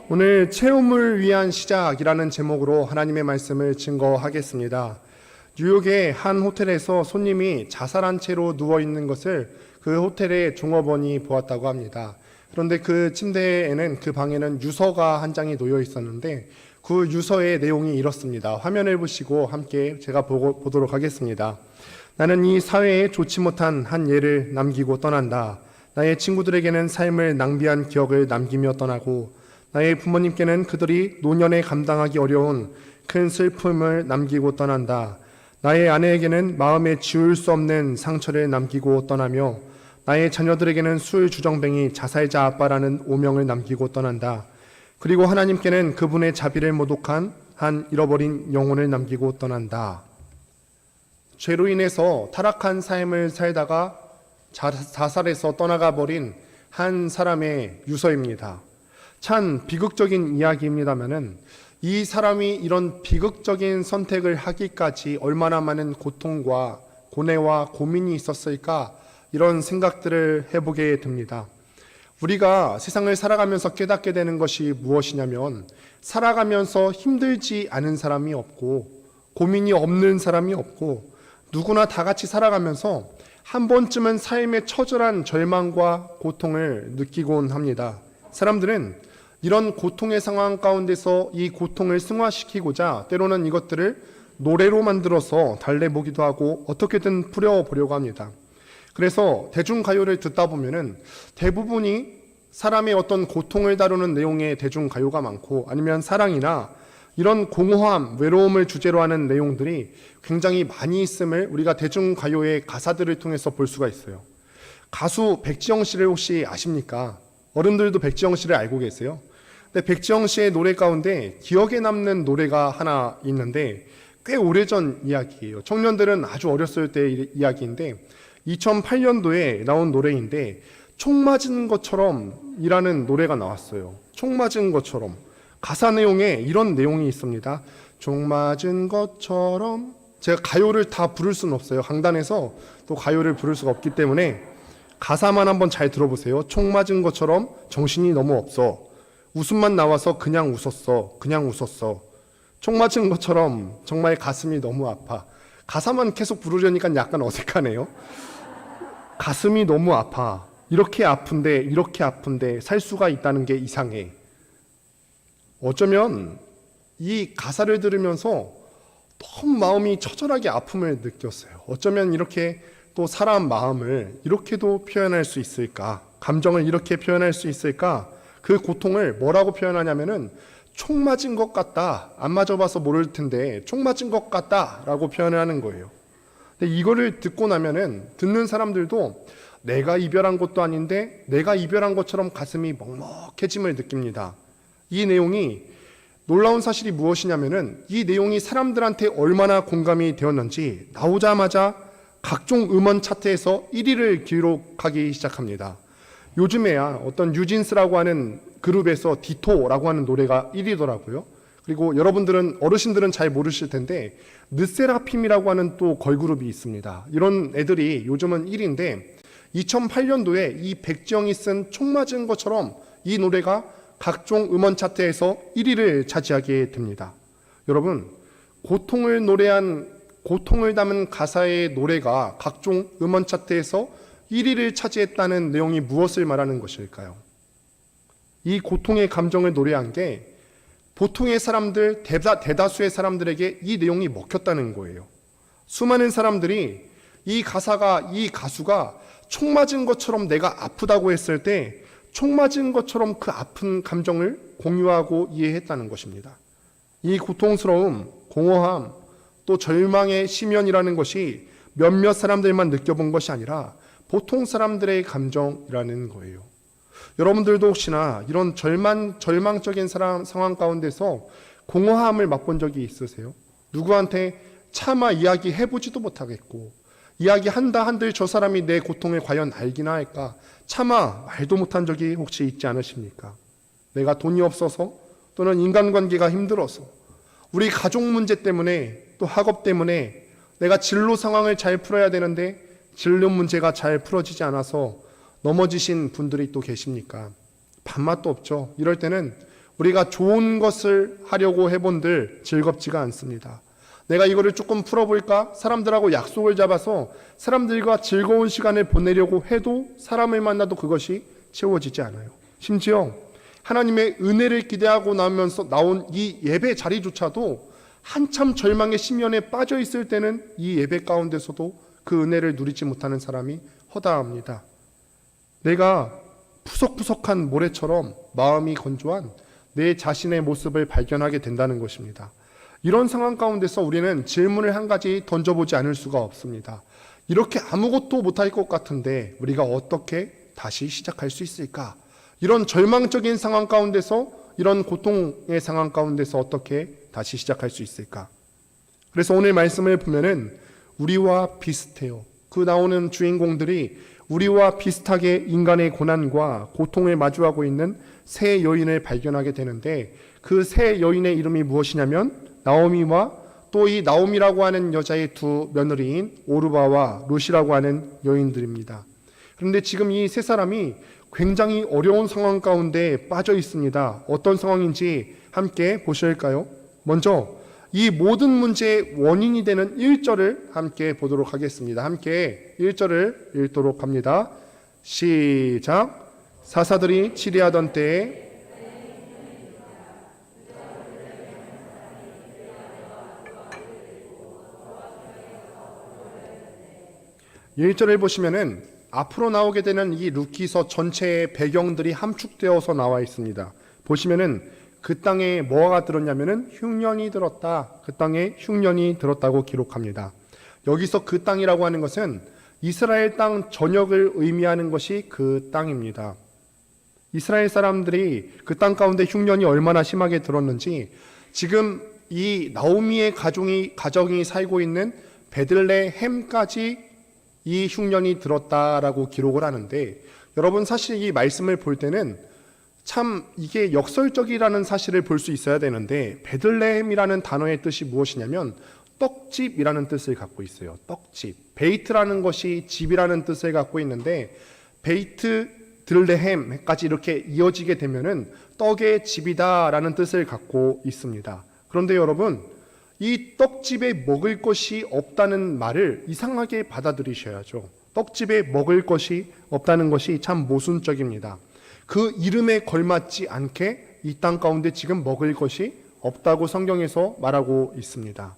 오늘 체험을 위한 시작이라는 제목으로 하나님의 말씀을 증거하겠습니다. 뉴욕의 한 호텔에서 손님이 자살한 채로 누워있는 것을 그 호텔의 종업원이 보았다고 합니다. 그런데 그 침대에는, 그 방에는 유서가 한 장이 놓여 있었는데 그 유서의 내용이 이렇습니다. 화면을 보시고 함께 제가 보도록 하겠습니다. 나는 이 사회에 좋지 못한 한 예를 남기고 떠난다. 나의 친구들에게는 삶을 낭비한 기억을 남기며 떠나고 나의 부모님께는 그들이 노년에 감당하기 어려운 큰 슬픔을 남기고 떠난다. 나의 아내에게는 마음에 지울 수 없는 상처를 남기고 떠나며 나의 자녀들에게는 술 주정뱅이 자살자 아빠라는 오명을 남기고 떠난다. 그리고 하나님께는 그분의 자비를 모독한 한 잃어버린 영혼을 남기고 떠난다. 죄로 인해서 타락한 삶을 살다가 자살해서 떠나가 버린 한 사람의 유서입니다. 참 비극적인 이야기입니다만은 이 사람이 이런 비극적인 선택을 하기까지 얼마나 많은 고통과 고뇌와 고민이 있었을까, 이런 생각들을 해보게 됩니다. 우리가 세상을 살아가면서 깨닫게 되는 것이 무엇이냐면, 살아가면서 힘들지 않은 사람이 없고 고민이 없는 사람이 없고, 누구나 다 같이 살아가면서 한 번쯤은 삶의 처절한 절망과 고통을 느끼곤 합니다. 사람들은 이런 고통의 상황 가운데서 이 고통을 승화시키고자 때로는 이것들을 노래로 만들어서 달래보기도 하고 어떻게든 풀어보려고 합니다. 그래서 대중가요를 듣다 보면은 대부분이 사람의 어떤 고통을 다루는 내용의 대중가요가 많고, 아니면 사랑이나 이런 공허함, 외로움을 주제로 하는 내용들이 굉장히 많이 있음을 우리가 대중가요의 가사들을 통해서 볼 수가 있어요. 가수 백지영 씨를 혹시 아십니까? 어른들도 백지영 씨를 알고 계세요? 근데 백지영 씨의 노래 가운데 기억에 남는 노래가 하나 있는데 꽤 오래전 이야기예요. 청년들은 아주 어렸을 때 이야기인데 2008년도에 나온 노래인데 총 맞은 것처럼 이라는 노래가 나왔어요. 총 맞은 것처럼. 가사 내용에 이런 내용이 있습니다. 총 맞은 것처럼. 제가 가요를 다 부를 수는 없어요. 강단에서 또 가요를 부를 수가 없기 때문에 가사만 한번 잘 들어보세요. 총 맞은 것처럼 정신이 너무 없어. 웃음만 나와서 그냥 웃었어. 그냥 웃었어. 총 맞은 것처럼 정말 가슴이 너무 아파. 가사만 계속 부르려니까 약간 어색하네요. 가슴이 너무 아파. 이렇게 아픈데 살 수가 있다는 게 이상해. 어쩌면 이 가사를 들으면서 너무 마음이 처절하게 아픔을 느꼈어요. 어쩌면 이렇게 또 사람 마음을 이렇게도 표현할 수 있을까? 감정을 이렇게 표현할 수 있을까? 그 고통을 뭐라고 표현하냐면은 총 맞은 것 같다. 안 맞아봐서 모를 텐데 총 맞은 것 같다 라고 표현을 하는 거예요. 근데 이거를 듣고 나면은 듣는 사람들도 내가 이별한 것도 아닌데 내가 이별한 것처럼 가슴이 먹먹해짐을 느낍니다. 이 내용이 놀라운 사실이 무엇이냐면은 이 내용이 사람들한테 얼마나 공감이 되었는지 나오자마자 각종 음원 차트에서 1위를 기록하기 시작합니다. 요즘에야 어떤 뉴진스라고 하는 그룹에서 디토라고 하는 노래가 1위더라고요. 그리고 여러분들은, 어르신들은 잘 모르실 텐데 르세라핌이라고 하는 또 걸그룹이 있습니다. 이런 애들이 요즘은 1위인데 2008년도에 이 백지영이 쓴 총 맞은 것처럼 이 노래가 각종 음원 차트에서 1위를 차지하게 됩니다. 여러분, 고통을 담은 가사의 노래가 각종 음원 차트에서 1위를 차지했다는 내용이 무엇을 말하는 것일까요? 이 고통의 감정을 노래한 게 보통의 사람들, 대다수의 사람들에게 이 내용이 먹혔다는 거예요. 수많은 사람들이 이 가수가 총 맞은 것처럼 내가 아프다고 했을 때 총 맞은 것처럼 그 아픈 감정을 공유하고 이해했다는 것입니다. 이 고통스러움, 공허함, 또 절망의 심연이라는 것이 몇몇 사람들만 느껴본 것이 아니라 보통 사람들의 감정이라는 거예요. 여러분들도 혹시나 이런 절망적인 상황 가운데서 공허함을 맛본 적이 있으세요? 누구한테 차마 이야기해보지도 못하겠고, 이야기한다 한들 저 사람이 내 고통을 과연 알기나 할까? 차마 말도 못한 적이 혹시 있지 않으십니까? 내가 돈이 없어서, 또는 인간관계가 힘들어서, 우리 가족 문제 때문에, 또 학업 때문에 내가 진로 상황을 잘 풀어야 되는데 진로 문제가 잘 풀어지지 않아서 넘어지신 분들이 또 계십니까? 밥맛도 없죠. 이럴 때는 우리가 좋은 것을 하려고 해본들 즐겁지가 않습니다. 내가 이거를 조금 풀어볼까? 사람들하고 약속을 잡아서 사람들과 즐거운 시간을 보내려고 해도 사람을 만나도 그것이 채워지지 않아요. 심지어 하나님의 은혜를 기대하고 나오면서 나온 이 예배 자리조차도 한참 절망의 심연에 빠져 있을 때는 이 예배 가운데서도 그 은혜를 누리지 못하는 사람이 허다합니다. 내가 푸석푸석한 모래처럼 마음이 건조한 내 자신의 모습을 발견하게 된다는 것입니다. 이런 상황 가운데서 우리는 질문을 한 가지 던져보지 않을 수가 없습니다. 이렇게 아무것도 못할 것 같은데 우리가 어떻게 다시 시작할 수 있을까? 이런 절망적인 상황 가운데서, 이런 고통의 상황 가운데서 어떻게 다시 시작할 수 있을까? 그래서 오늘 말씀을 보면은 우리와 비슷해요. 그 나오는 주인공들이 우리와 비슷하게 인간의 고난과 고통을 마주하고 있는 세 여인을 발견하게 되는데, 그 세 여인의 이름이 무엇이냐면 나오미와 또 이 나오미라고 하는 여자의 두 며느리인 오르바와 룻이라고 하는 여인들입니다. 그런데 지금 이 세 사람이 굉장히 어려운 상황 가운데 빠져 있습니다. 어떤 상황인지 함께 보실까요? 먼저 이 모든 문제의 원인이 되는 1절을 함께 보도록 하겠습니다. 함께 1절을 읽도록 합니다. 시작. 사사들이 치리하던 때에 1절을 보시면은 앞으로 나오게 되는 이 룻기서 전체의 배경들이 함축되어서 나와 있습니다. 보시면은 그 땅에 뭐가 들었냐면은 흉년이 들었다. 그 땅에 흉년이 들었다고 기록합니다. 여기서 그 땅이라고 하는 것은 이스라엘 땅 전역을 의미하는 것이 그 땅입니다. 이스라엘 사람들이 그 땅 가운데 흉년이 얼마나 심하게 들었는지 지금 이 나오미의 가정이 살고 있는 베들레헴까지 이 흉년이 들었다라고 기록을 하는데, 여러분 사실 이 말씀을 볼 때는 참 이게 역설적이라는 사실을 볼 수 있어야 되는데, 베들레헴이라는 단어의 뜻이 무엇이냐면 떡집이라는 뜻을 갖고 있어요. 떡집. 베이트라는 것이 집이라는 뜻을 갖고 있는데, 베이트 들레헴까지 이렇게 이어지게 되면은 떡의 집이다라는 뜻을 갖고 있습니다. 그런데 여러분, 이 떡집에 먹을 것이 없다는 말을 이상하게 받아들이셔야죠. 떡집에 먹을 것이 없다는 것이 참 모순적입니다. 그 이름에 걸맞지 않게 이 땅 가운데 지금 먹을 것이 없다고 성경에서 말하고 있습니다.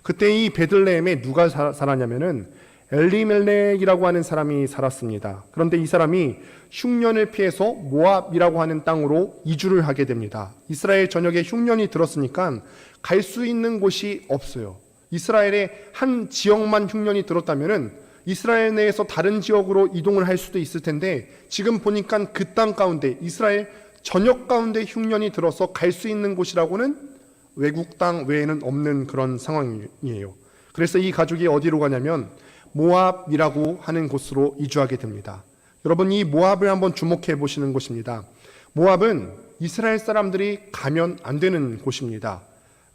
그때 이 베들레헴에 누가 살았냐면은 엘리멜렉이라고 하는 사람이 살았습니다. 그런데 이 사람이 흉년을 피해서 모압이라고 하는 땅으로 이주를 하게 됩니다. 이스라엘 전역에 흉년이 들었으니까 갈 수 있는 곳이 없어요. 이스라엘의 한 지역만 흉년이 들었다면은 이스라엘 내에서 다른 지역으로 이동을 할 수도 있을 텐데, 지금 보니까 그 땅 가운데 이스라엘 전역 가운데 흉년이 들어서 갈 수 있는 곳이라고는 외국 땅 외에는 없는 그런 상황이에요. 그래서 이 가족이 어디로 가냐면 모압이라고 하는 곳으로 이주하게 됩니다. 여러분, 이 모압을 한번 주목해 보시는 곳입니다. 모압은 이스라엘 사람들이 가면 안 되는 곳입니다.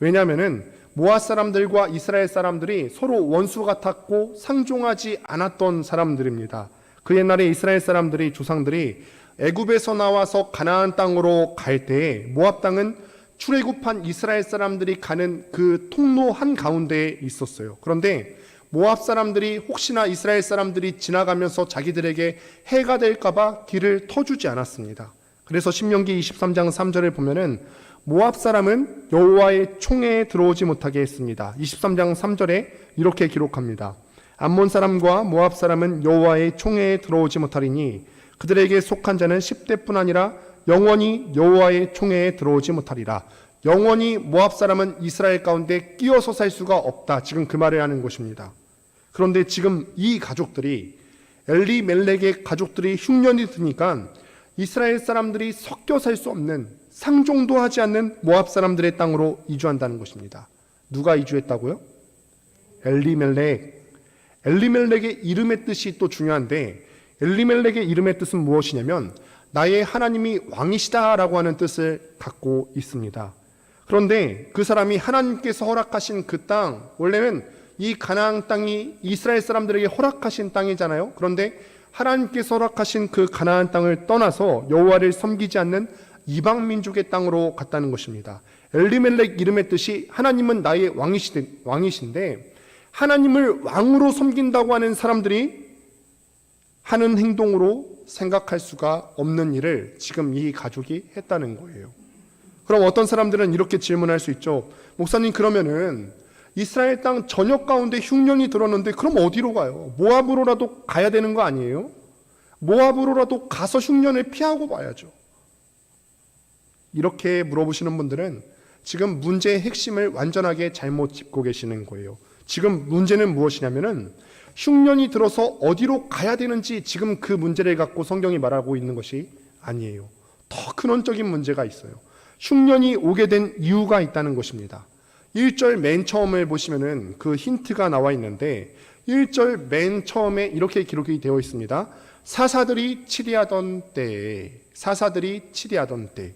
왜냐하면은 모압 사람들과 이스라엘 사람들이 서로 원수 같았고 상종하지 않았던 사람들입니다. 그 옛날에 이스라엘 사람들이, 조상들이 애굽에서 나와서 가나안 땅으로 갈 때에 모압 땅은 출애굽한 이스라엘 사람들이 가는 그 통로 한 가운데에 있었어요. 그런데 모압 사람들이 혹시나 이스라엘 사람들이 지나가면서 자기들에게 해가 될까봐 길을 터주지 않았습니다. 그래서 신명기 23장 3절을 보면은 모압 사람은 여호와의 총회에 들어오지 못하게 했습니다. 23장 3절에 이렇게 기록합니다. 암몬 사람과 모압 사람은 여호와의 총회에 들어오지 못하리니 그들에게 속한 자는 10대뿐 아니라 영원히 여호와의 총회에 들어오지 못하리라. 영원히 모압 사람은 이스라엘 가운데 끼어서 살 수가 없다. 지금 그 말을 하는 것입니다. 그런데 지금 이 가족들이, 엘리멜렉의 가족들이 흉년이 드니까 이스라엘 사람들이 섞여 살 수 없는, 상종도 하지 않는 모압 사람들의 땅으로 이주한다는 것입니다. 누가 이주했다고요? 엘리멜렉. 엘리멜렉의 이름의 뜻이 또 중요한데, 엘리멜렉의 이름의 뜻은 무엇이냐면 나의 하나님이 왕이시다라고 하는 뜻을 갖고 있습니다. 그런데 그 사람이 하나님께서 허락하신 그 땅, 원래는 이 가나안 땅이 이스라엘 사람들에게 허락하신 땅이잖아요. 그런데 하나님께서 허락하신 그 가나안 땅을 떠나서 여호와를 섬기지 않는 이방 민족의 땅으로 갔다는 것입니다. 엘리멜렉 이름의 뜻이 하나님은 나의 왕이신데 하나님을 왕으로 섬긴다고 하는 사람들이 하는 행동으로 생각할 수가 없는 일을 지금 이 가족이 했다는 거예요. 그럼 어떤 사람들은 이렇게 질문할 수 있죠. 목사님, 그러면은 이스라엘 땅 전역 가운데 흉년이 들었는데 그럼 어디로 가요? 모압으로라도 가야 되는 거 아니에요? 모압으로라도 가서 흉년을 피하고 봐야죠. 이렇게 물어보시는 분들은 지금 문제의 핵심을 완전하게 잘못 짚고 계시는 거예요. 지금 문제는 무엇이냐면은 흉년이 들어서 어디로 가야 되는지 지금 그 문제를 갖고 성경이 말하고 있는 것이 아니에요. 더 근원적인 문제가 있어요. 흉년이 오게 된 이유가 있다는 것입니다. 1절 맨 처음을 보시면은 그 힌트가 나와 있는데 1절 맨 처음에 이렇게 기록이 되어 있습니다. 사사들이 치리하던 때에, 사사들이 치리하던 때.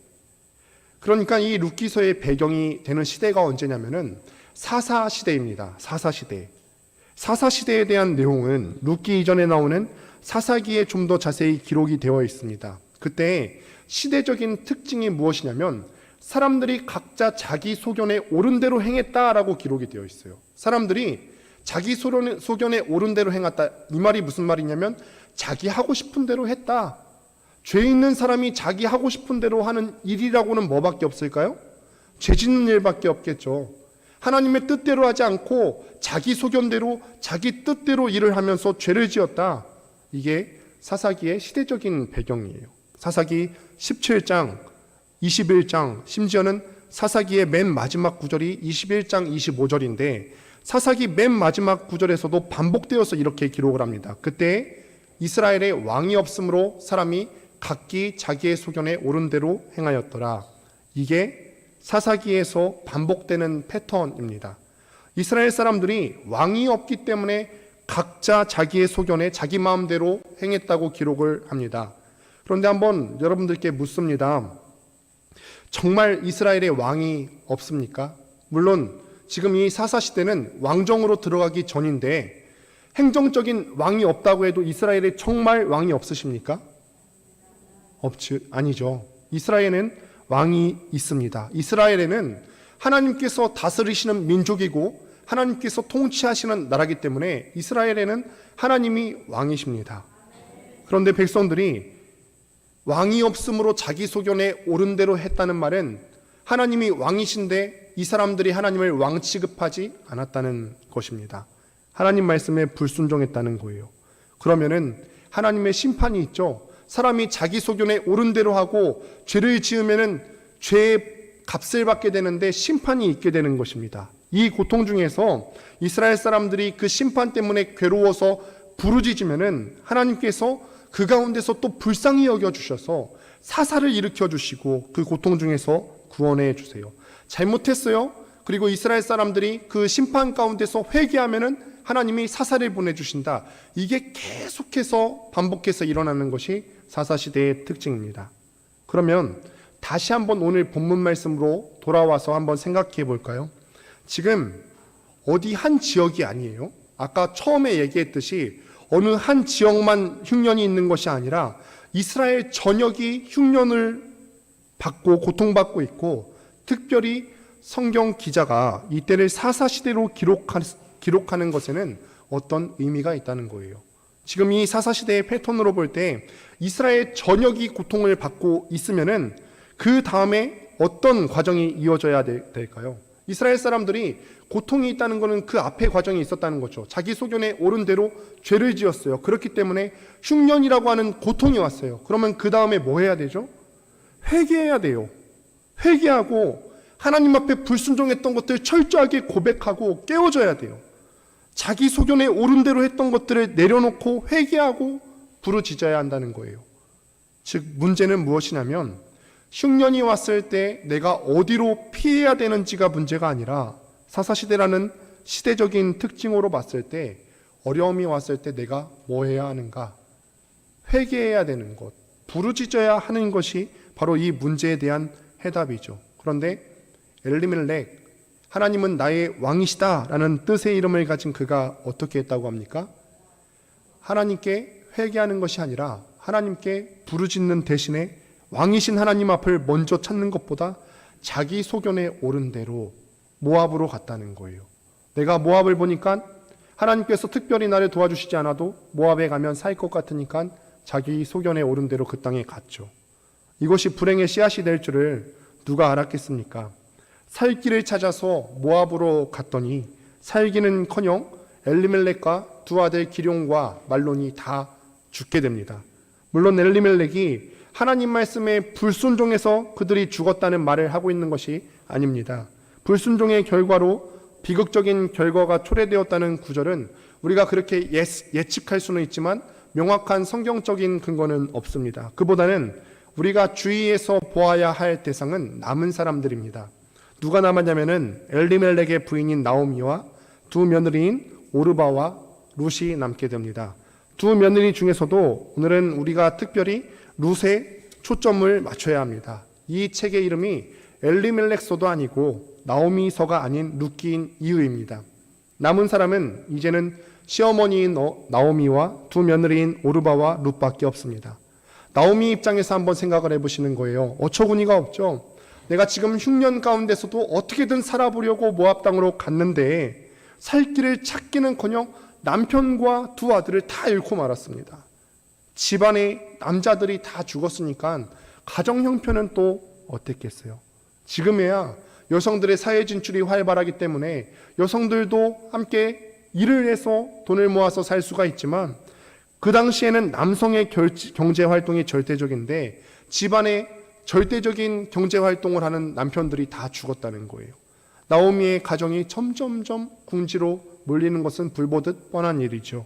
그러니까 이 룻기서의 배경이 되는 시대가 언제냐면은 사사시대입니다. 사사시대. 사사시대에 대한 내용은 룻기 이전에 나오는 사사기에 좀 더 자세히 기록이 되어 있습니다. 그때 시대적인 특징이 무엇이냐면 사람들이 각자 자기 소견에 옳은 대로 행했다라고 기록이 되어 있어요. 사람들이 자기 소견에 옳은 대로 행했다. 이 말이 무슨 말이냐면 자기 하고 싶은 대로 했다. 죄 있는 사람이 자기 하고 싶은 대로 하는 일이라고는 뭐밖에 없을까요? 죄 짓는 일밖에 없겠죠. 하나님의 뜻대로 하지 않고 자기 소견대로 자기 뜻대로 일을 하면서 죄를 지었다. 이게 사사기의 시대적인 배경이에요. 사사기 17장, 21장, 심지어는 사사기의 맨 마지막 구절이 21장 25절인데 사사기 맨 마지막 구절에서도 반복되어서 이렇게 기록을 합니다. 그때 이스라엘에 왕이 없으므로 사람이 각기 자기의 소견에 옳은 대로 행하였더라. 이게 사사기에서 반복되는 패턴입니다. 이스라엘 사람들이 왕이 없기 때문에 각자 자기의 소견에 자기 마음대로 행했다고 기록을 합니다. 그런데 한번 여러분들께 묻습니다. 정말 이스라엘에 왕이 없습니까? 물론 지금 이 사사시대는 왕정으로 들어가기 전인데 행정적인 왕이 없다고 해도 이스라엘에 정말 왕이 없으십니까? 아니죠. 이스라엘에는 왕이 있습니다. 이스라엘에는 하나님께서 다스리시는 민족이고 하나님께서 통치하시는 나라이기 때문에 이스라엘에는 하나님이 왕이십니다. 그런데 백성들이 왕이 없으므로 자기 소견에 옳은 대로 했다는 말은 하나님이 왕이신데 이 사람들이 하나님을 왕 취급하지 않았다는 것입니다. 하나님 말씀에 불순종했다는 거예요. 그러면은 하나님의 심판이 있죠. 사람이 자기 소견에 옳은 대로 하고 죄를 지으면은 죄의 값을 받게 되는데 심판이 있게 되는 것입니다. 이 고통 중에서 이스라엘 사람들이 그 심판 때문에 괴로워서 부르짖으면은 하나님께서 그 가운데서 또 불쌍히 여겨주셔서 사사를 일으켜 주시고 그 고통 중에서 구원해 주세요. 잘못했어요. 그리고 이스라엘 사람들이 그 심판 가운데서 회개하면은 하나님이 사사를 보내주신다. 이게 계속해서 반복해서 일어나는 것이 사사시대의 특징입니다. 그러면 다시 한번 오늘 본문 말씀으로 돌아와서 한번 생각해 볼까요? 지금 어디 한 지역이 아니에요. 아까 처음에 얘기했듯이 어느 한 지역만 흉년이 있는 것이 아니라 이스라엘 전역이 흉년을 받고 고통받고 있고, 특별히 성경 기자가 이때를 사사시대로 기록하는 것에는 어떤 의미가 있다는 거예요. 지금 이 사사시대의 패턴으로 볼 때 이스라엘 전역이 고통을 받고 있으면은 그 다음에 어떤 과정이 이어져야 될까요? 이스라엘 사람들이 고통이 있다는 것은 그 앞에 과정이 있었다는 거죠. 자기 소견에 옳은 대로 죄를 지었어요. 그렇기 때문에 흉년이라고 하는 고통이 왔어요. 그러면 그 다음에 뭐 해야 되죠? 회개해야 돼요. 회개하고 하나님 앞에 불순종했던 것들 철저하게 고백하고 깨어져야 돼요. 자기 소견에 옳은 대로 했던 것들을 내려놓고 회개하고 부르짖어야 한다는 거예요. 즉 문제는 무엇이냐면 흉년이 왔을 때 내가 어디로 피해야 되는지가 문제가 아니라 사사시대라는 시대적인 특징으로 봤을 때 어려움이 왔을 때 내가 뭐 해야 하는가? 회개해야 되는 것, 부르짖어야 하는 것이 바로 이 문제에 대한 해답이죠. 그런데 엘리멜렉, 하나님은 나의 왕이시다 라는 뜻의 이름을 가진 그가 어떻게 했다고 합니까? 하나님께 회개하는 것이 아니라 하나님께 부르짖는 대신에 왕이신 하나님 앞을 먼저 찾는 것보다 자기 소견에 오른 대로 모압으로 갔다는 거예요. 내가 모압을 보니까 하나님께서 특별히 나를 도와주시지 않아도 모압에 가면 살 것 같으니까 자기 소견에 오른 대로 그 땅에 갔죠. 이것이 불행의 씨앗이 될 줄을 누가 알았겠습니까? 살 길을 찾아서 모압으로 갔더니 살기는커녕 엘리멜렉과 두 아들 기럯과 말론이 다 죽게 됩니다. 물론 엘리멜렉이 하나님 말씀에 불순종해서 그들이 죽었다는 말을 하고 있는 것이 아닙니다. 불순종의 결과로 비극적인 결과가 초래되었다는 구절은 우리가 그렇게 예측할 수는 있지만 명확한 성경적인 근거는 없습니다. 그보다는 우리가 주의해서 보아야 할 대상은 남은 사람들입니다. 누가 남았냐면은 엘리멜렉의 부인인 나오미와 두 며느리인 오르바와 룻이 남게 됩니다. 두 며느리 중에서도 오늘은 우리가 특별히 룻에 초점을 맞춰야 합니다. 이 책의 이름이 엘리멜렉서도 아니고 나오미서가 아닌 룻기인 이유입니다. 남은 사람은 이제는 시어머니인 나오미와 두 며느리인 오르바와 룻밖에 없습니다. 나오미 입장에서 한번 생각을 해보시는 거예요. 어처구니가 없죠. 내가 지금 흉년 가운데서도 어떻게든 살아보려고 모압 땅으로 갔는데 살 길을 찾기는커녕 남편과 두 아들을 다 잃고 말았습니다. 집안의 남자들이 다 죽었으니까 가정 형편은 또 어땠겠어요? 지금에야 여성들의 사회 진출이 활발하기 때문에 여성들도 함께 일을 해서 돈을 모아서 살 수가 있지만 그 당시에는 남성의 경제 활동이 절대적인데 집안에 절대적인 경제 활동을 하는 남편들이 다 죽었다는 거예요. 나오미의 가정이 점점점 궁지로 몰리는 것은 불보듯 뻔한 일이죠.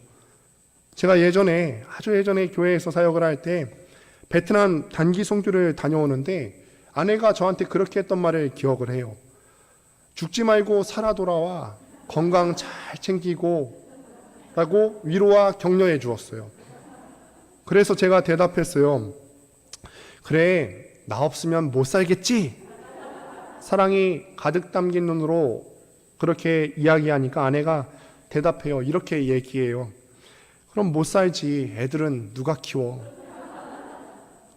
제가 아주 예전에 교회에서 사역을 할 때 베트남 단기 선교를 다녀오는데 아내가 저한테 그렇게 했던 말을 기억을 해요. 죽지 말고 살아 돌아와, 건강 잘 챙기고 라고 위로와 격려해 주었어요. 그래서 제가 대답했어요. 그래, 나 없으면 못 살겠지? 사랑이 가득 담긴 눈으로 그렇게 이야기하니까 아내가 대답해요. 이렇게 얘기해요. 그럼 못 살지. 애들은 누가 키워?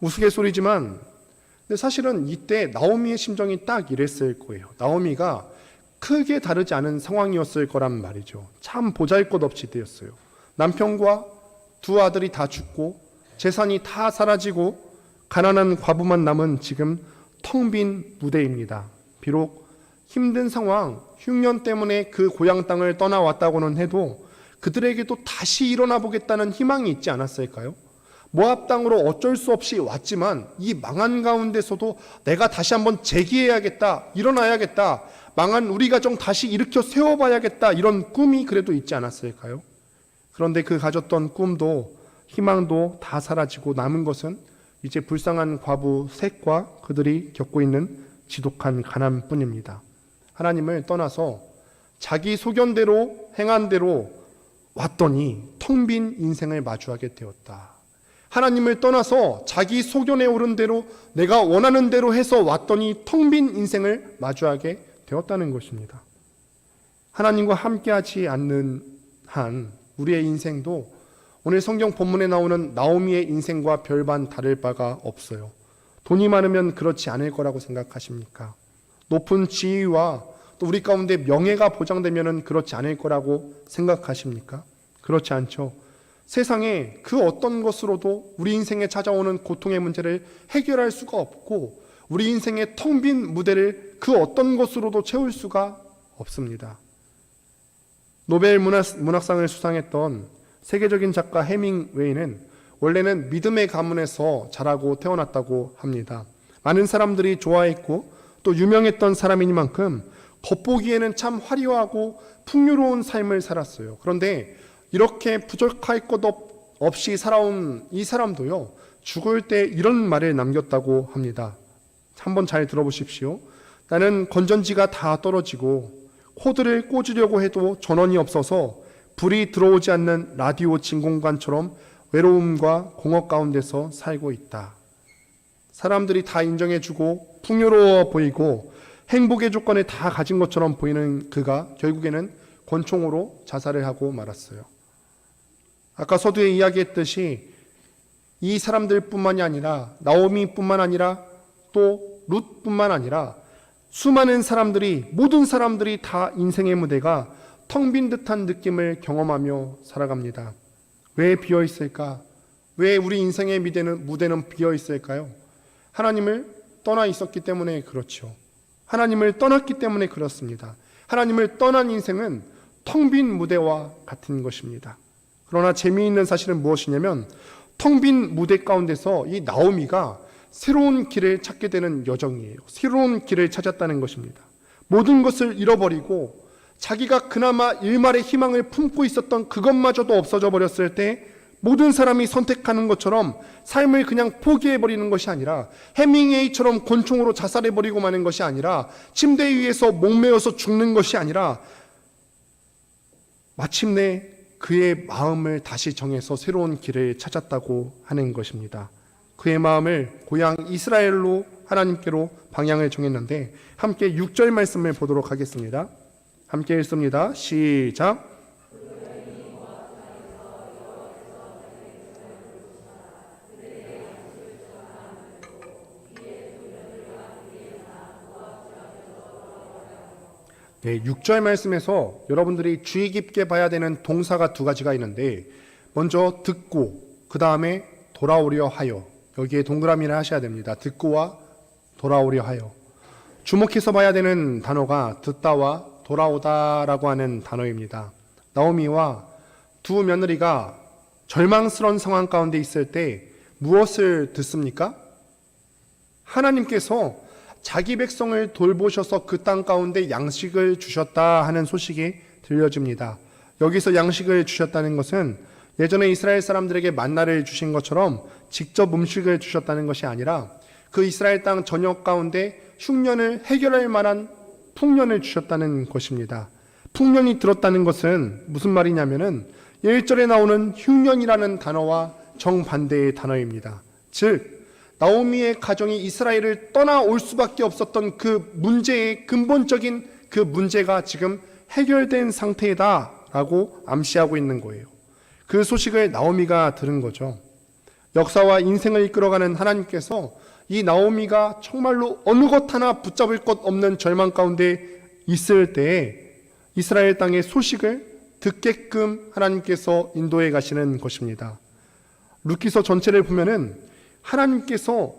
우스갯소리지만 근데 사실은 이때 나오미의 심정이 딱 이랬을 거예요. 나오미가 크게 다르지 않은 상황이었을 거란 말이죠. 참 보잘것없이 되었어요. 남편과 두 아들이 다 죽고 재산이 다 사라지고 가난한 과부만 남은 지금 텅 빈 무대입니다. 비록 힘든 상황, 흉년 때문에 그 고향 땅을 떠나왔다고는 해도 그들에게도 다시 일어나 보겠다는 희망이 있지 않았을까요? 모압 땅으로 어쩔 수 없이 왔지만 이 망한 가운데서도 내가 다시 한번 재기해야겠다, 일어나야겠다, 망한 우리 가정 다시 일으켜 세워봐야겠다, 이런 꿈이 그래도 있지 않았을까요? 그런데 그 가졌던 꿈도 희망도 다 사라지고 남은 것은 이제 불쌍한 과부 셋과 그들이 겪고 있는 지독한 가난뿐입니다. 하나님을 떠나서 자기 소견대로 행한 대로 왔더니 텅 빈 인생을 마주하게 되었다. 하나님을 떠나서 자기 소견에 오른 대로 내가 원하는 대로 해서 왔더니 텅 빈 인생을 마주하게 되었다는 것입니다. 하나님과 함께하지 않는 한 우리의 인생도 오늘 성경 본문에 나오는 나오미의 인생과 별반 다를 바가 없어요. 돈이 많으면 그렇지 않을 거라고 생각하십니까? 높은 지위와 또 우리 가운데 명예가 보장되면 그렇지 않을 거라고 생각하십니까? 그렇지 않죠. 세상에 그 어떤 것으로도 우리 인생에 찾아오는 고통의 문제를 해결할 수가 없고 우리 인생의 텅 빈 무대를 그 어떤 것으로도 채울 수가 없습니다. 노벨 문학상을 수상했던 세계적인 작가 해밍웨이는 원래는 믿음의 가문에서 자라고 태어났다고 합니다. 많은 사람들이 좋아했고 또 유명했던 사람이니만큼 겉보기에는 참 화려하고 풍요로운 삶을 살았어요. 그런데 이렇게 부족할 것 없이 살아온 이 사람도요, 죽을 때 이런 말을 남겼다고 합니다. 한번 잘 들어보십시오. 나는 건전지가 다 떨어지고 코드를 꽂으려고 해도 전원이 없어서 불이 들어오지 않는 라디오 진공관처럼 외로움과 공허 가운데서 살고 있다. 사람들이 다 인정해주고 풍요로워 보이고 행복의 조건을 다 가진 것처럼 보이는 그가 결국에는 권총으로 자살을 하고 말았어요. 아까 서두에 이야기했듯이 이 사람들뿐만이 아니라 나오미뿐만 아니라 또 룻뿐만 아니라 수많은 사람들이, 모든 사람들이 다 인생의 무대가 텅 빈 듯한 느낌을 경험하며 살아갑니다. 왜 비어 있을까? 왜 우리 인생의 무대는 비어 있을까요? 하나님을 떠나 있었기 때문에 그렇죠. 하나님을 떠났기 때문에 그렇습니다. 하나님을 떠난 인생은 텅 빈 무대와 같은 것입니다. 그러나 재미있는 사실은 무엇이냐면 텅 빈 무대 가운데서 이 나오미가 새로운 길을 찾게 되는 여정이에요. 새로운 길을 찾았다는 것입니다. 모든 것을 잃어버리고 자기가 그나마 일말의 희망을 품고 있었던 그것마저도 없어져 버렸을 때 모든 사람이 선택하는 것처럼 삶을 그냥 포기해버리는 것이 아니라 해밍웨이처럼 곤충으로 자살해버리고 마는 것이 아니라 침대 위에서 목매어서 죽는 것이 아니라 마침내 그의 마음을 다시 정해서 새로운 길을 찾았다고 하는 것입니다. 그의 마음을 고향 이스라엘로 하나님께로 방향을 정했는데 함께 6절 말씀을 보도록 하겠습니다. 함께 읽습니다. 시작. 네, 6절 말씀에서 여러분들이 주의 깊게 봐야 되는 동사가 두 가지가 있는데 먼저 듣고 그 다음에 돌아오려 하여, 여기에 동그라미를 하셔야 됩니다. 듣고와 돌아오려 하여. 주목해서 봐야 되는 단어가 듣다와 돌아오다라고 하는 단어입니다. 나오미와 두 며느리가 절망스러운 상황 가운데 있을 때 무엇을 듣습니까? 하나님께서 자기 백성을 돌보셔서 그 땅 가운데 양식을 주셨다 하는 소식이 들려집니다. 여기서 양식을 주셨다는 것은 예전에 이스라엘 사람들에게 만나를 주신 것처럼 직접 음식을 주셨다는 것이 아니라 그 이스라엘 땅 전역 가운데 흉년을 해결할 만한 풍년을 주셨다는 것입니다. 풍년이 들었다는 것은 무슨 말이냐면은 1절에 나오는 흉년이라는 단어와 정반대의 단어입니다. 즉 나오미의 가정이 이스라엘을 떠나올 수밖에 없었던 그 문제의 근본적인 그 문제가 지금 해결된 상태다라고 암시하고 있는 거예요. 그 소식을 나오미가 들은 거죠. 역사와 인생을 이끌어가는 하나님께서 이 나오미가 정말로 어느 것 하나 붙잡을 것 없는 절망 가운데 있을 때에 이스라엘 땅의 소식을 듣게끔 하나님께서 인도해 가시는 것입니다. 룻기서 전체를 보면은 하나님께서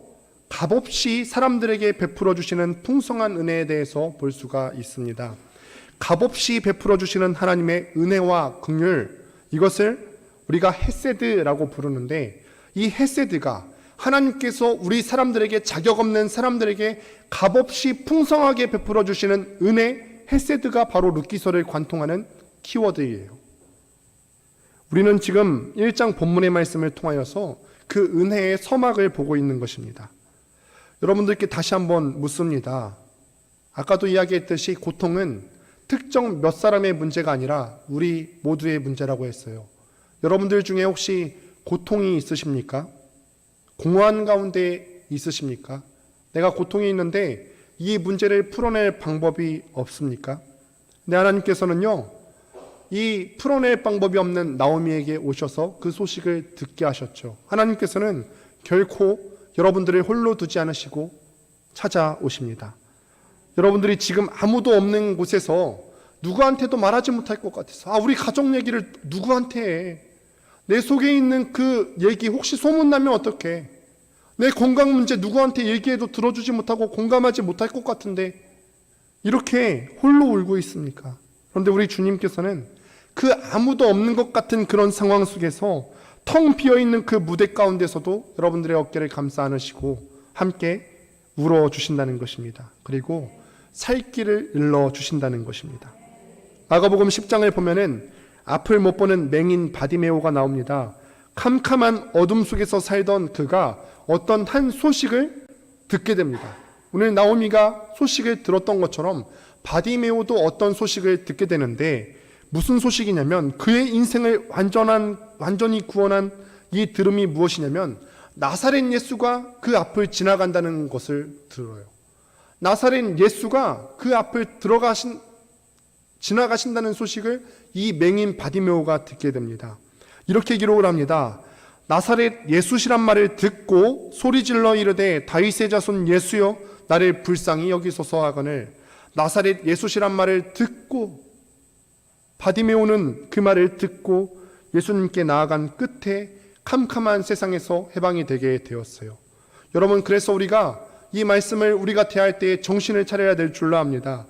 값없이 사람들에게 베풀어 주시는 풍성한 은혜에 대해서 볼 수가 있습니다. 값없이 베풀어 주시는 하나님의 은혜와 긍휼, 이것을 우리가 헤세드라고 부르는데 이 헤세드가 하나님께서 우리 사람들에게, 자격 없는 사람들에게 값없이 풍성하게 베풀어 주시는 은혜, 헤세드가 바로 룻기서를 관통하는 키워드예요. 우리는 지금 1장 본문의 말씀을 통하여서 그 은혜의 서막을 보고 있는 것입니다. 여러분들께 다시 한번 묻습니다. 아까도 이야기했듯이 고통은 특정 몇 사람의 문제가 아니라 우리 모두의 문제라고 했어요. 여러분들 중에 혹시 고통이 있으십니까? 공허한 가운데 있으십니까? 내가 고통이 있는데 이 문제를 풀어낼 방법이 없습니까? 근데 하나님께서는요, 이 풀어낼 방법이 없는 나오미에게 오셔서 그 소식을 듣게 하셨죠. 하나님께서는 결코 여러분들을 홀로 두지 않으시고 찾아오십니다. 여러분들이 지금 아무도 없는 곳에서 누구한테도 말하지 못할 것 같아서 우리 가족 얘기를 누구한테 해? 내 속에 있는 그 얘기 혹시 소문나면 어떡해? 내 건강 문제 누구한테 얘기해도 들어주지 못하고 공감하지 못할 것 같은데 이렇게 홀로 울고 있습니까? 그런데 우리 주님께서는 그 아무도 없는 것 같은 그런 상황 속에서 텅 비어있는 그 무대 가운데서도 여러분들의 어깨를 감싸 안으시고 함께 울어주신다는 것입니다. 그리고 살 길을 일러주신다는 것입니다. 마가복음 10장을 보면은 앞을 못 보는 맹인 바디메오가 나옵니다. 캄캄한 어둠 속에서 살던 그가 어떤 한 소식을 듣게 됩니다. 오늘 나오미가 소식을 들었던 것처럼 바디메오도 어떤 소식을 듣게 되는데 무슨 소식이냐면 그의 인생을 완전히 구원한 이 들음이 무엇이냐면 나사렛 예수가 그 앞을 지나간다는 것을 들어요. 나사렛 예수가 그 앞을 지나가신다는 소식을 이 맹인 바디메오가 듣게 됩니다. 이렇게 기록을 합니다. 나사렛 예수시란 말을 듣고 소리질러 이르되 다윗의 자손 예수여 나를 불쌍히 여기소서 하거늘 나사렛 예수시란 말을 듣고 바디메오는 그 말을 듣고 예수님께 나아간 끝에 캄캄한 세상에서 해방이 되게 되었어요. 여러분, 그래서 우리가 이 말씀을 우리가 대할 때 정신을 차려야 될 줄로 압니다.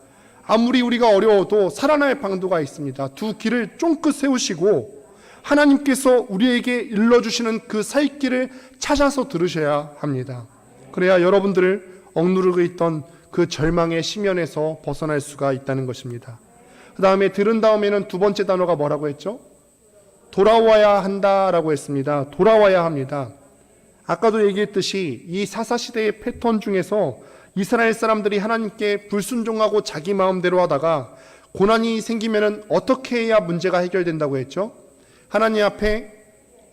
아무리 우리가 어려워도 살아날 방도가 있습니다. 두 길을 쫑긋 세우시고 하나님께서 우리에게 일러주시는 그 살 길을 찾아서 들으셔야 합니다. 그래야 여러분들을 억누르고 있던 그 절망의 심연에서 벗어날 수가 있다는 것입니다. 그 다음에 들은 다음에는 두 번째 단어가 뭐라고 했죠? 돌아와야 한다라고 했습니다. 돌아와야 합니다. 아까도 얘기했듯이 이 사사시대의 패턴 중에서 이스라엘 사람들이 하나님께 불순종하고 자기 마음대로 하다가 고난이 생기면은 어떻게 해야 문제가 해결된다고 했죠? 하나님 앞에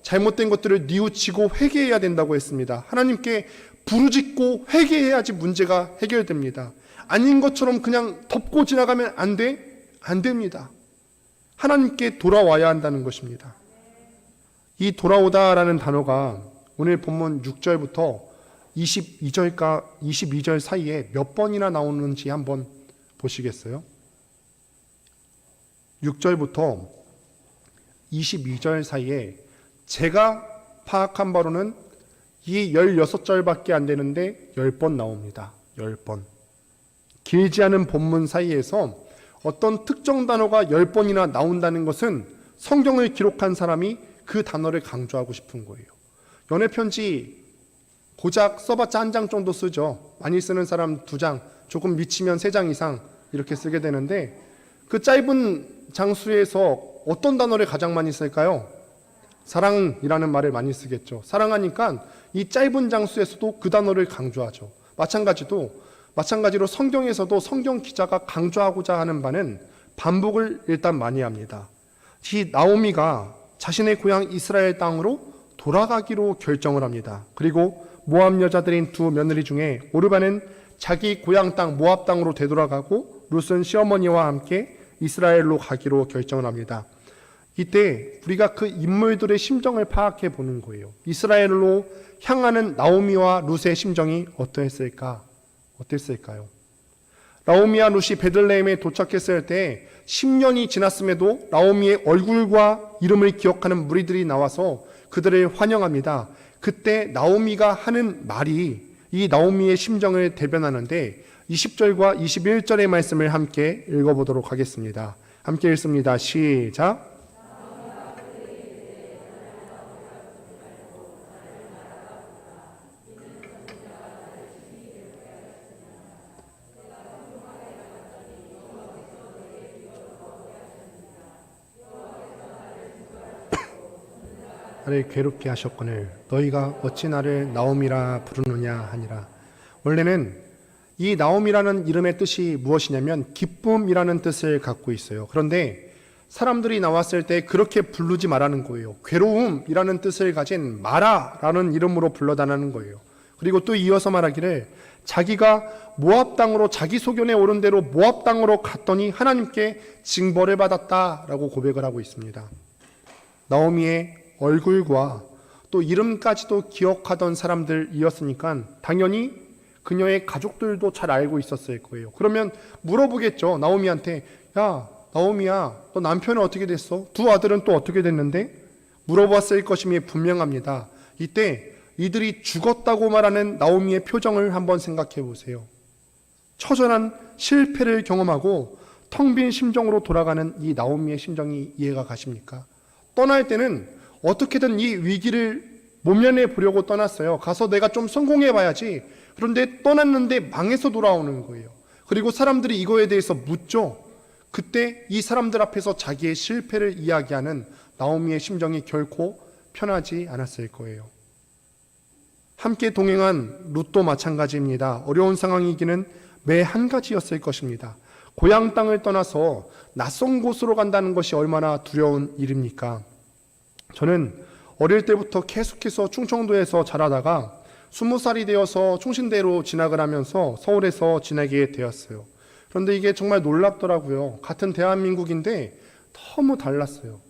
잘못된 것들을 뉘우치고 회개해야 된다고 했습니다. 하나님께 부르짖고 회개해야지 문제가 해결됩니다. 아닌 것처럼 그냥 덮고 지나가면 안 됩니다. 하나님께 돌아와야 한다는 것입니다. 이 돌아오다라는 단어가 오늘 본문 6절부터 22절 사이에 몇 번이나 나오는지 한번 보시겠어요? 6절부터 22절 사이에 제가 파악한 바로는 이 16절밖에 안 되는데 10번 나옵니다. 10번. 길지 않은 본문 사이에서 어떤 특정 단어가 10번이나 나온다는 것은 성경을 기록한 사람이 그 단어를 강조하고 싶은 거예요. 연애편지 고작 써봤자 한 장 정도 쓰죠. 많이 쓰는 사람 2장, 조금 미치면 3장 이상 이렇게 쓰게 되는데 그 짧은 장수에서 어떤 단어를 가장 많이 쓸까요? 사랑이라는 말을 많이 쓰겠죠. 사랑하니까 이 짧은 장수에서도 그 단어를 강조하죠. 마찬가지로 성경에서도 성경 기자가 강조하고자 하는 바는 반복을 일단 많이 합니다. 이 나오미가 자신의 고향 이스라엘 땅으로 돌아가기로 결정을 합니다. 그리고 모압 여자들인 두 며느리 중에 오르바는 자기 고향 땅 모압 땅으로 되돌아가고 룻은 시어머니와 함께 이스라엘로 가기로 결정을 합니다. 이때 우리가 그 인물들의 심정을 파악해 보는 거예요. 이스라엘로 향하는 나오미와 룻의 심정이 어떠했을까요? 나오미와 룻이 베들레헴에 도착했을 때 10년이 지났음에도 나오미의 얼굴과 이름을 기억하는 무리들이 나와서 그들을 환영합니다. 그때 나오미가 하는 말이 이 나오미의 심정을 대변하는데 20절과 21절의 말씀을 함께 읽어보도록 하겠습니다. 함께 읽습니다. 시작. 나를 괴롭게 하셨거늘 너희가 어찌 나를 나오미라 부르느냐 하니라. 원래는 이 나오미라는 이름의 뜻이 무엇이냐면 기쁨이라는 뜻을 갖고 있어요. 그런데 사람들이 나왔을 때 그렇게 부르지 말라는 거예요. 괴로움이라는 뜻을 가진 마라라는 이름으로 불러달라는 거예요. 그리고 또 이어서 말하기를 자기가 모압 땅으로 자기 소견에 오른 대로 모압 땅으로 갔더니 하나님께 징벌을 받았다라고 고백을 하고 있습니다. 나오미의 얼굴과 또 이름까지도 기억하던 사람들이었으니까 당연히 그녀의 가족들도 잘 알고 있었을 거예요. 그러면 물어보겠죠. 나오미한테 야 나오미야 너 남편은 어떻게 됐어? 두 아들은 또 어떻게 됐는데? 물어봤을 것임이 분명합니다. 이때 이들이 죽었다고 말하는 나오미의 표정을 한번 생각해 보세요. 처절한 실패를 경험하고 텅 빈 심정으로 돌아가는 이 나오미의 심정이 이해가 가십니까? 떠날 때는 어떻게든 이 위기를 모면해 보려고 떠났어요. 가서 내가 좀 성공해 봐야지. 그런데 떠났는데 망해서 돌아오는 거예요. 그리고 사람들이 이거에 대해서 묻죠. 그때 이 사람들 앞에서 자기의 실패를 이야기하는 나오미의 심정이 결코 편하지 않았을 거예요. 함께 동행한 룻도 마찬가지입니다. 어려운 상황이기는 매 한 가지였을 것입니다. 고향 땅을 떠나서 낯선 곳으로 간다는 것이 얼마나 두려운 일입니까? 저는 어릴 때부터 계속해서 충청도에서 자라다가 20살이 되어서 충신대로 진학을 하면서 서울에서 지내게 되었어요. 그런데 이게 정말 놀랍더라고요. 같은 대한민국인데 너무 달랐어요.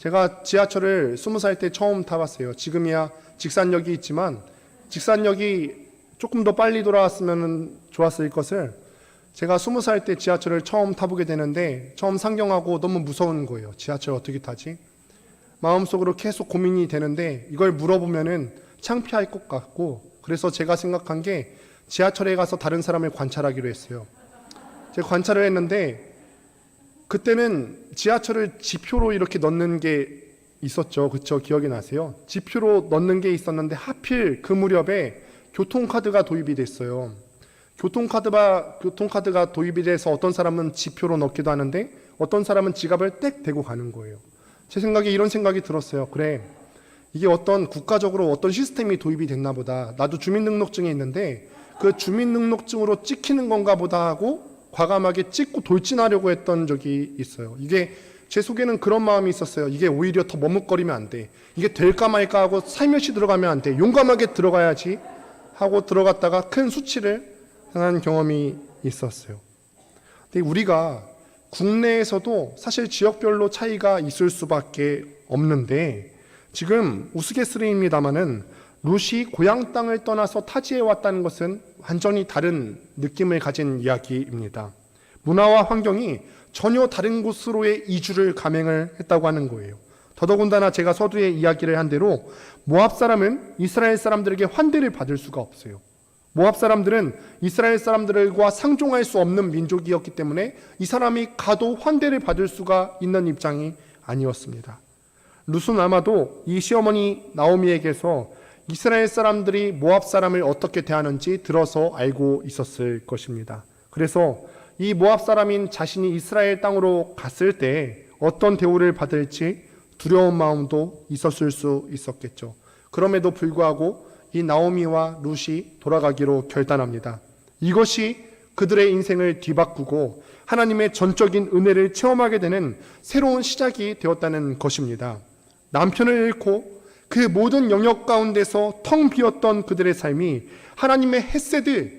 제가 지하철을 20살 때 처음 타봤어요. 지금이야 직산역이 있지만 직산역이 조금 더 빨리 돌아왔으면 좋았을 것을, 제가 20살 때 지하철을 처음 타보게 되는데 처음 상경하고 너무 무서운 거예요. 지하철 어떻게 타지? 마음속으로 계속 고민이 되는데 이걸 물어보면은 창피할 것 같고, 그래서 제가 생각한 게 지하철에 가서 다른 사람을 관찰하기로 했어요. 제가 관찰을 했는데 그때는 지하철을 지표로 이렇게 넣는 게 있었죠. 그쵸? 기억이 나세요? 지표로 넣는 게 있었는데 하필 그 무렵에 교통카드가 도입이 됐어요. 교통카드가 도입이 돼서 어떤 사람은 지표로 넣기도 하는데 어떤 사람은 지갑을 땡 대고 가는 거예요. 제 생각에 이런 생각이 들었어요. 그래, 이게 어떤 국가적으로 어떤 시스템이 도입이 됐나 보다. 나도 주민등록증이 있는데 그 주민등록증으로 찍히는 건가 보다 하고 과감하게 찍고 돌진하려고 했던 적이 있어요. 이게 제 속에는 그런 마음이 있었어요. 이게 오히려 더 머뭇거리면 안 돼. 이게 될까 말까 하고 살며시 들어가면 안 돼. 용감하게 들어가야지 하고 들어갔다가 큰 수치를 당한 경험이 있었어요. 근데 우리가 국내에서도 사실 지역별로 차이가 있을 수밖에 없는데, 지금 우스갯소리입니다마는 룻이 고향 땅을 떠나서 타지에 왔다는 것은 완전히 다른 느낌을 가진 이야기입니다. 문화와 환경이 전혀 다른 곳으로의 이주를 감행을 했다고 하는 거예요. 더더군다나 제가 서두에 이야기를 한 대로 모압 사람은 이스라엘 사람들에게 환대를 받을 수가 없어요. 모압 사람들은 이스라엘 사람들과 상종할 수 없는 민족이었기 때문에 이 사람이 가도 환대를 받을 수가 있는 입장이 아니었습니다. 룻은 아마도 이 시어머니 나오미에게서 이스라엘 사람들이 모압 사람을 어떻게 대하는지 들어서 알고 있었을 것입니다. 그래서 이 모압 사람인 자신이 이스라엘 땅으로 갔을 때 어떤 대우를 받을지 두려운 마음도 있었을 수 있었겠죠. 그럼에도 불구하고 이 나오미와 룻이 돌아가기로 결단합니다. 이것이 그들의 인생을 뒤바꾸고 하나님의 전적인 은혜를 체험하게 되는 새로운 시작이 되었다는 것입니다. 남편을 잃고 그 모든 영역 가운데서 텅 비었던 그들의 삶이 하나님의 헤세드,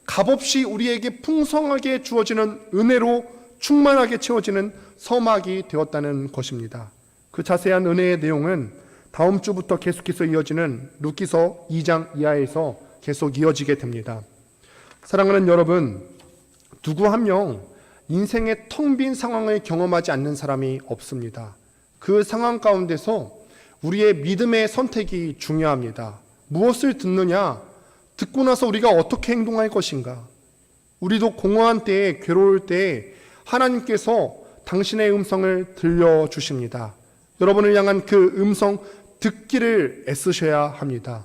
값없이 우리에게 풍성하게 주어지는 은혜로 충만하게 채워지는 서막이 되었다는 것입니다. 그 자세한 은혜의 내용은 다음 주부터 계속해서 이어지는 룻기서 2장 이하에서 계속 이어지게 됩니다. 사랑하는 여러분, 누구 한 명 인생의 텅 빈 상황을 경험하지 않는 사람이 없습니다. 그 상황 가운데서 우리의 믿음의 선택이 중요합니다. 무엇을 듣느냐? 듣고 나서 우리가 어떻게 행동할 것인가? 우리도 공허한 때에, 괴로울 때에 하나님께서 당신의 음성을 들려주십니다. 여러분을 향한 그 음성 듣기를 애쓰셔야 합니다.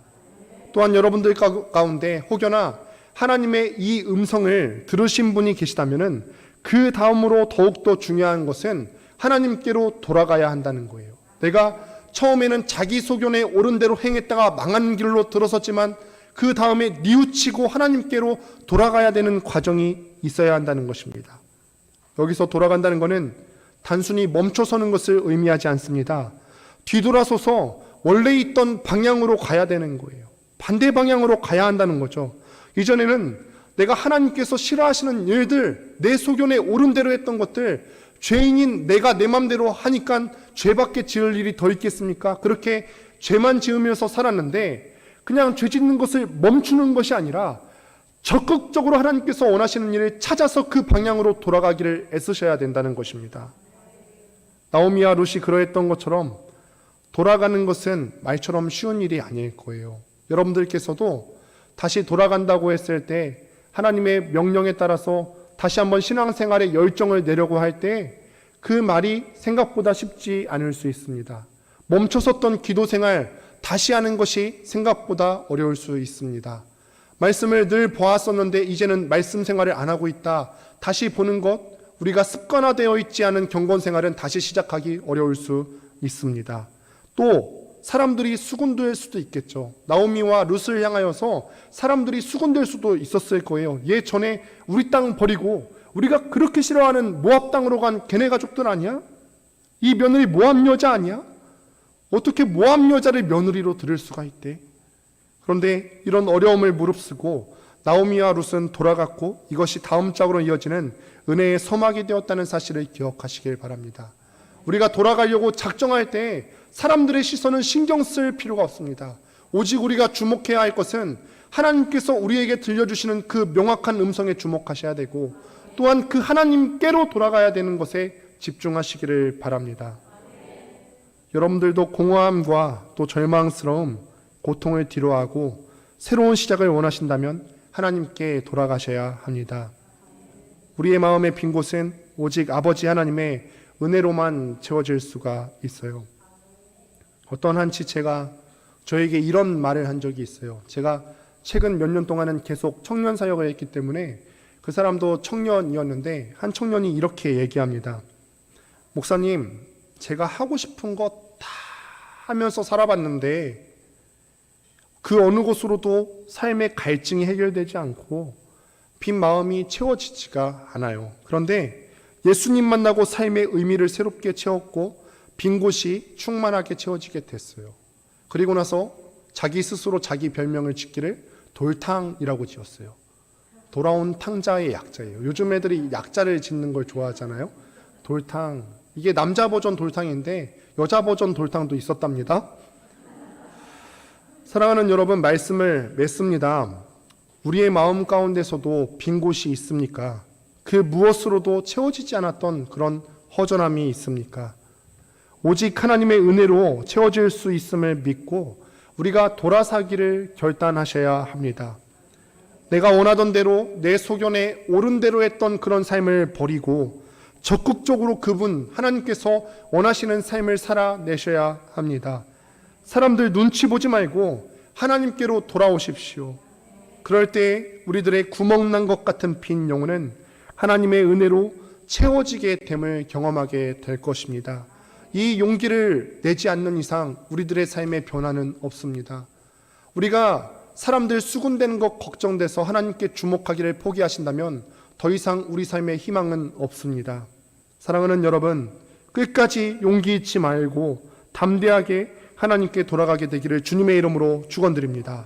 또한 여러분들 가운데 혹여나 하나님의 이 음성을 들으신 분이 계시다면 그 다음으로 더욱더 중요한 것은 하나님께로 돌아가야 한다는 거예요. 내가 처음에는 자기 소견에 옳은 대로 행했다가 망한 길로 들어섰지만 그 다음에 뉘우치고 하나님께로 돌아가야 되는 과정이 있어야 한다는 것입니다. 여기서 돌아간다는 것은 단순히 멈춰서는 것을 의미하지 않습니다. 뒤돌아서서 원래 있던 방향으로 가야 되는 거예요. 반대 방향으로 가야 한다는 거죠. 이전에는 내가 하나님께서 싫어하시는 일들, 내 소견에 옳은 대로 했던 것들, 죄인인 내가 내 맘대로 하니까 죄밖에 지을 일이 더 있겠습니까? 그렇게 죄만 지으면서 살았는데 그냥 죄 짓는 것을 멈추는 것이 아니라 적극적으로 하나님께서 원하시는 일을 찾아서 그 방향으로 돌아가기를 애쓰셔야 된다는 것입니다. 나오미와 룻이 그러했던 것처럼 돌아가는 것은 말처럼 쉬운 일이 아닐 거예요. 여러분들께서도 다시 돌아간다고 했을 때 하나님의 명령에 따라서 다시 한번 신앙생활에 열정을 내려고 할 때 그 말이 생각보다 쉽지 않을 수 있습니다. 멈춰섰던 기도생활 다시 하는 것이 생각보다 어려울 수 있습니다. 말씀을 늘 보았었는데 이제는 말씀 생활을 안 하고 있다. 다시 보는 것, 우리가 습관화되어 있지 않은 경건생활은 다시 시작하기 어려울 수 있습니다. 또 사람들이 수군될 수도 있겠죠. 나오미와 룻을 향하여서 사람들이 수군될 수도 있었을 거예요. 예전에 우리 땅 버리고 우리가 그렇게 싫어하는 모압 땅으로 간 걔네 가족들 아니야? 이 며느리 모압 여자 아니야? 어떻게 모압 여자를 며느리로 들을 수가 있대? 그런데 이런 어려움을 무릅쓰고 나오미와 룻은 돌아갔고 이것이 다음 장으로 이어지는 은혜의 서막이 되었다는 사실을 기억하시길 바랍니다. 우리가 돌아가려고 작정할 때 사람들의 시선은 신경 쓸 필요가 없습니다. 오직 우리가 주목해야 할 것은 하나님께서 우리에게 들려주시는 그 명확한 음성에 주목하셔야 되고, 또한 그 하나님께로 돌아가야 되는 것에 집중하시기를 바랍니다. 여러분들도 공허함과 또 절망스러움, 고통을 뒤로하고 새로운 시작을 원하신다면 하나님께 돌아가셔야 합니다. 우리의 마음의 빈 곳은 오직 아버지 하나님의 은혜로만 채워질 수가 있어요. 어떤 한 지체가 저에게 이런 말을 한 적이 있어요. 제가 최근 몇 년 동안은 계속 청년 사역을 했기 때문에 그 사람도 청년이었는데, 한 청년이 이렇게 얘기합니다. 목사님, 제가 하고 싶은 것 다 하면서 살아봤는데 그 어느 곳으로도 삶의 갈증이 해결되지 않고 빈 마음이 채워지지가 않아요. 그런데 예수님 만나고 삶의 의미를 새롭게 채웠고 빈 곳이 충만하게 채워지게 됐어요. 그리고 나서 자기 스스로 자기 별명을 짓기를 돌탕이라고 지었어요. 돌아온 탕자의 약자예요. 요즘 애들이 약자를 짓는 걸 좋아하잖아요. 돌탕. 이게 남자 버전 돌탕인데 여자 버전 돌탕도 있었답니다. 사랑하는 여러분, 말씀을 맺습니다. 우리의 마음 가운데서도 빈 곳이 있습니까? 그 무엇으로도 채워지지 않았던 그런 허전함이 있습니까? 오직 하나님의 은혜로 채워질 수 있음을 믿고 우리가 돌아서기를 결단하셔야 합니다. 내가 원하던 대로 내 소견에 옳은 대로 했던 그런 삶을 버리고 적극적으로 그분 하나님께서 원하시는 삶을 살아내셔야 합니다. 사람들 눈치 보지 말고 하나님께로 돌아오십시오. 그럴 때 우리들의 구멍난 것 같은 빈 영혼은 하나님의 은혜로 채워지게 됨을 경험하게 될 것입니다. 이 용기를 내지 않는 이상 우리들의 삶의 변화는 없습니다. 우리가 사람들 수군대는 것 걱정돼서 하나님께 주목하기를 포기하신다면 더 이상 우리 삶에 희망은 없습니다. 사랑하는 여러분, 끝까지 용기 잃지 말고 담대하게 하나님께 돌아가게 되기를 주님의 이름으로 축원드립니다.